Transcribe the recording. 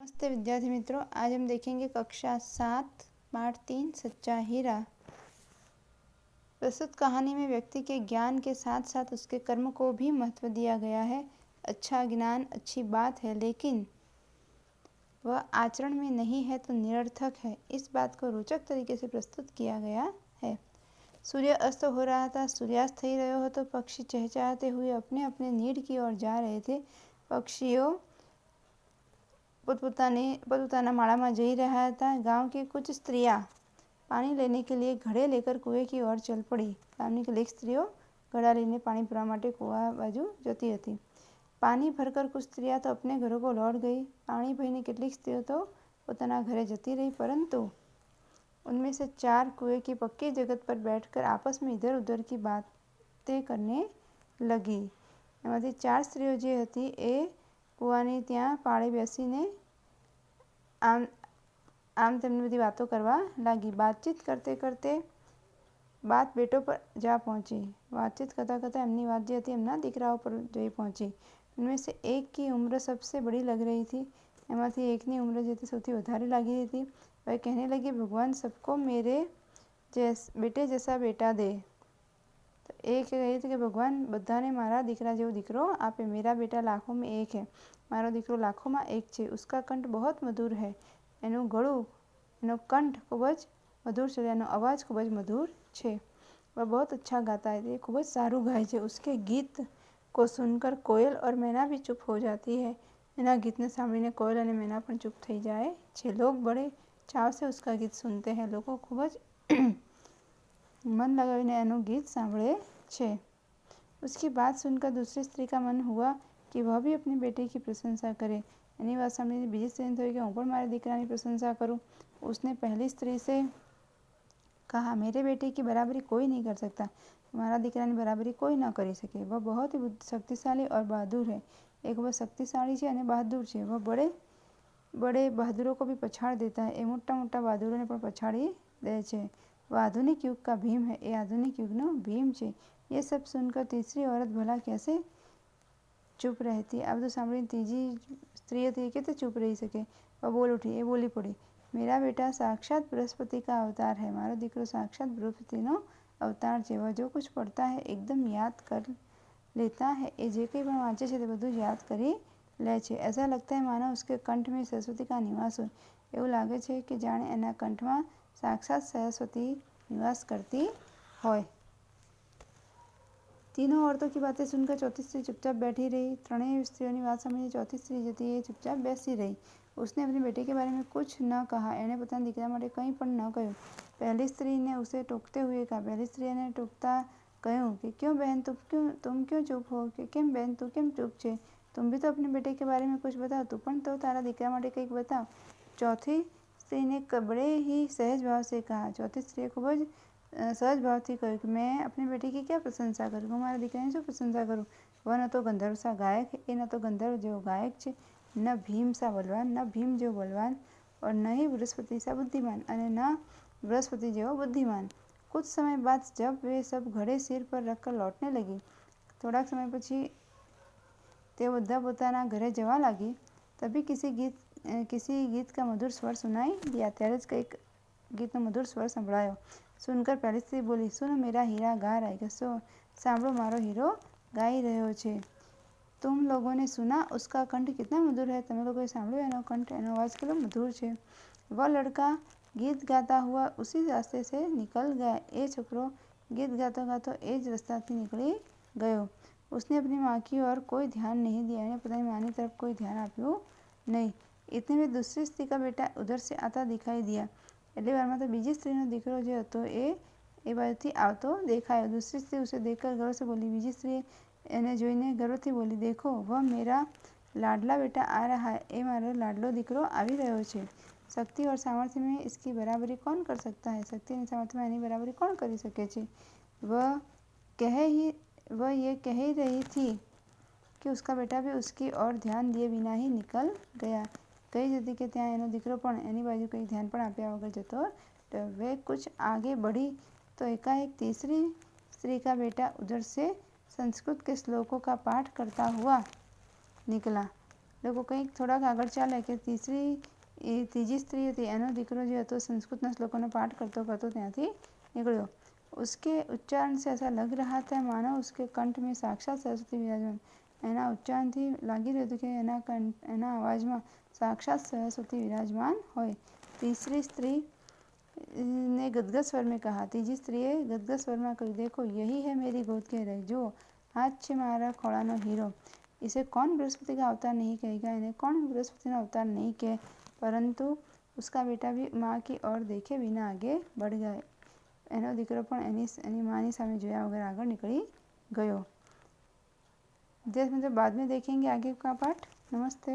नमस्ते विद्यार्थी मित्रों, आज हम देखेंगे कक्षा 7 पाठ 3 सच्चा हीरा। प्रस्तुत कहानी में व्यक्ति के ज्ञान के साथ साथ उसके कर्म को भी महत्व दिया गया है। अच्छा ज्ञान अच्छी बात है, लेकिन वह आचरण में नहीं है तो निरर्थक है। इस बात को रोचक तरीके से प्रस्तुत किया गया है। सूर्य अस्त हो रहा था। सूर्यास्त થઈ રહ્યો હતો। पक्षी चहचहाते हुए अपने अपने नीड की ओर जा रहे थे। पक्षियों पोतपोताना माळाમાં જઈ રહ્યા હતા। गांव की कुछ स्त्रियां पानी लेने के लिए घड़े लेकर कुएं की ओर चल पड़ी। गामની કેટલીક સ્ત્રીઓ ઘડા લઈને પાણી ભરવા માટે કૂવા બાજુ જતી હતી। पानी भरकर कुछ स्त्रियां तो अपने घरों को लौट गई। पानी भरीने કેટલીક સ્ત્રીઓ તો પોતાના ઘરે જતી રહી, परंतु उनमें से 4 कुएं की पक्की जगत पर बैठकर आपस में इधर उधर की बातें करने लगी। એમાંથી 4 સ્ત્રીઓ જે હતી એ કૂવાની ત્યાં પાળે બેસીને આમ તેમની બધી વાતો કરવા લાગી। बातचीत करते करते बात बेटों पर जा पहुंची। बातचीत करता करता एमनी बात जो थी एमना दीकराओं पर जई पहुंची। उनमें से एक की उम्र सबसे बड़ी लग रही थी। एमांथी एकनी उम्र जो थी सौथी वधारे लागी रही थी। वह कहने लगी, भगवान सबको मेरे बेटे जैसा बेटा दे। तो एक कही थी कि भगवान बधाने मारा दीकरा जेवो दीकरो आपे। मेरा बेटा लाखों में एक है, मारो दीकरो लाखों में एक छे। उसका कंठ बहुत मधुर है। एनु गळुं, एनो कंठ खूब ज मधुर छे, एनो अवाज खूब ज मधुर छे। वह बहुत अच्छा गाता है, ये खूब ज सारू गाय छे। उसके गीत को सुनकर कोयल और मैना भी चुप हो जाती है। एना गीत ने सांभळीने कोयल और मैना पण चुप थई जाए छे। लोग बड़े चाव से उसका गीत सुनते हैं। लोगों खूब ज मन लगावीने एनु गीत सांभळे छे। उसकी बात सुनकर दूसरी स्त्री का मन हुआ कि वह भी अपने बेटे की प्रशंसा करे। एनी बात सांभळीने बीजी स्त्रीने थयुं कि हूँ पण मारा दीकरानी प्रशंसा करूँ। उसने पहली स्त्री से कहा, मेरे बेटे की बराबरी कोई नहीं कर सकता। तुम्हारा दीकरानी बराबरी कोई ना करी सके। वह बहुत ही शक्तिशाली और बहादुर है। एक वह शक्तिशाली है और बहादुर है। वह बड़े बड़े बहादुरों को भी पछाड़ देता है। ये मोटा मोटा बहादुरों ने पण पछाड़ी दे छे। वह आधुनिक युग का भीम है। ये आधुनिक युगनो भीम छे। ये सब सुनकर तीसरी औरत भला कैसे चुप रहती। आ बधुं सांभळीने तीजी स्त्री हती के चुप रही सके। वह बोल उठी, ये बोली पड़ी, मेरा बेटा साक्षात बृहस्पति का अवतार है। मारो दीकरो साक्षात बृहस्पतिनो अवतार छे। वह जो कुछ पढ़ता है एकदम याद कर लेता है। ये जे कंई पण वांचे छे ते बधुं याद करी ले छे। ऐसा लगता है मानो उसके कंठ में सरस्वती का निवास हो। एवुं लागे छे कि जाणे एना कंठमां साक्षात सरस्वती निवास करती होय। तीनों औरतों की बातें सुनकर चौथी स्त्री चुपचाप बैठी रही। त्रणेय स्त्रियों की बात समझी चौथी स्त्री जो थी चुपचाप बैसी रही। उसने अपने बेटे के बारे में कुछ न कहा। एणे पोताना दीकरा माटे कंई पण न कह्युं। पहली स्त्री ने उसे टोकते हुए कहा। पहली स्त्री ने टोकता कह्युं कि क्यों बहन, तुम क्यों चुप हो? कि केम बहन तू केम चुप छे? तुम भी तो अपने बेटे के बारे में कुछ बताओ। तू पण तो तारा दीकरा माटे कंईक बताव। चौथी स्त्री ने बड़े ही सहज भाव से कहा। चौथी स्त्रीए खूब ज सहज भावथी कह्युं कि मैं अपने बेटे की क्या प्रशंसा करूँ? मैं मारा दीकरानी शुं प्रशंसा करूँ? वह न तो गंधर्व सा गायक है, न तो गंधर्व जेवो गायक छे, न भीम सा बलवान, न भीम जेवो बलवान, और न ही बृहस्पति सा बुद्धिमान, अने न बृहस्पति जेवो बुद्धिमान। कुछ समय बाद जब वे सब घड़े सिर पर रखकर लौटने लगी, थोड़ा समय पछी ते बधा पोताना घरे जवा लागी, तभी किसी गीत का मधुर स्वर सुनाई दिया। त्यारे ज कंईक गीतनो मधुर स्वर संभळायो। सुनकर पहली स्त्री बोली, सुनो मेरा हीरा गा रहा है। सांभळो मारो हीरो गाई रह्यो छे। तुम लोगों ने सुना उसका कंठ कितना मधुर है। तमे लोगोए सांभळ्यो एनो कंठ, एनो अवाज केटलो मधुर छे। वह लड़का गीत गाता हुआ उसी रास्ते से निकल गया। ए छोकरो गीत गातो गातो ए ज रस्ताथी निकली गयो। उसने अपनी माँ की ओर कोई ध्यान नहीं दिया। एणे पोतानी माँनी तरफ कोई ध्यान आप्युं नहीं। इतने में दूसरी स्त्री का बेटा उधर से आता दिखाई दिया। एटली वारमां तो बीजी स्त्रीनो दीकरो जे हतो ए बाजुथी आवतो देखायो। दूसरी स्त्री उसे देखकर गर्व से बोली। बीजी स्त्री एने जोईने गर्वथी बोली, देखो वह मेरा लाडला बेटा आ रहा है। ए मारो लाडलो दीकरो आवी रह्यो छे। शक्ति और सामर्थ्य में इसकी बराबरी कौन कर सकता है? शक्ति और सामर्थ्य में एनी बराबरी कौन करी सके छे? वह ये कह ही रही थी कि उसका बेटा भी उसकी ओर ध्यान दिए बिना ही निकल गया। कही जती कि त्यां एनो दीकरो पण एनी बाजु कई ध्यान पण आप्या वगर जतो। तो वे कुछ आगे बढ़ी तो एकाएक तीसरी स्त्री का बेटा उधर से संस्कृत के श्लोकों का पाठ करता हुआ निकला। લોકો કંઈક થોડાક આગળ ચાલે કે ત્રીજી સ્ત્રી હતી. એનો દીકરો જે હતો સંસ્કૃતના શ્લોકોનો પાઠ કરતો કરતો ત્યાંથી निकलो। उसके उच्चारण से ऐसा लग रहा था मानो उसके कंठ में साक्षात सरस्वती विराजमान। एना उच्चारणથી લાગી રહ્યું હતું કે એના અવાજમાં साक्षात सरस्वती विराजमान હોય। तीसरी स्त्री ने गदगद स्वर में कहा। तीजी स्त्रीએ गदगद स्वરમાં કહ્યું, देखो यही है मेरी गोद के रह जो आज છે મારા ખોળાનો હીરો। इसे कौन बृहस्पति का अवतार नहीं कहेगा। इन्हें कौन बृहस्पति का अवतार नहीं कहे। परंतु उसका बेटा भी माँ की ओर देखे बिना आगे बढ़ गए। એનો દીકરો પણ એની માની સામે જોયા વગર આગળ નીકળી ગયો। विद्यार्थी मित्रों, बाद में देखेंगे आगे का पाठ। नमस्ते।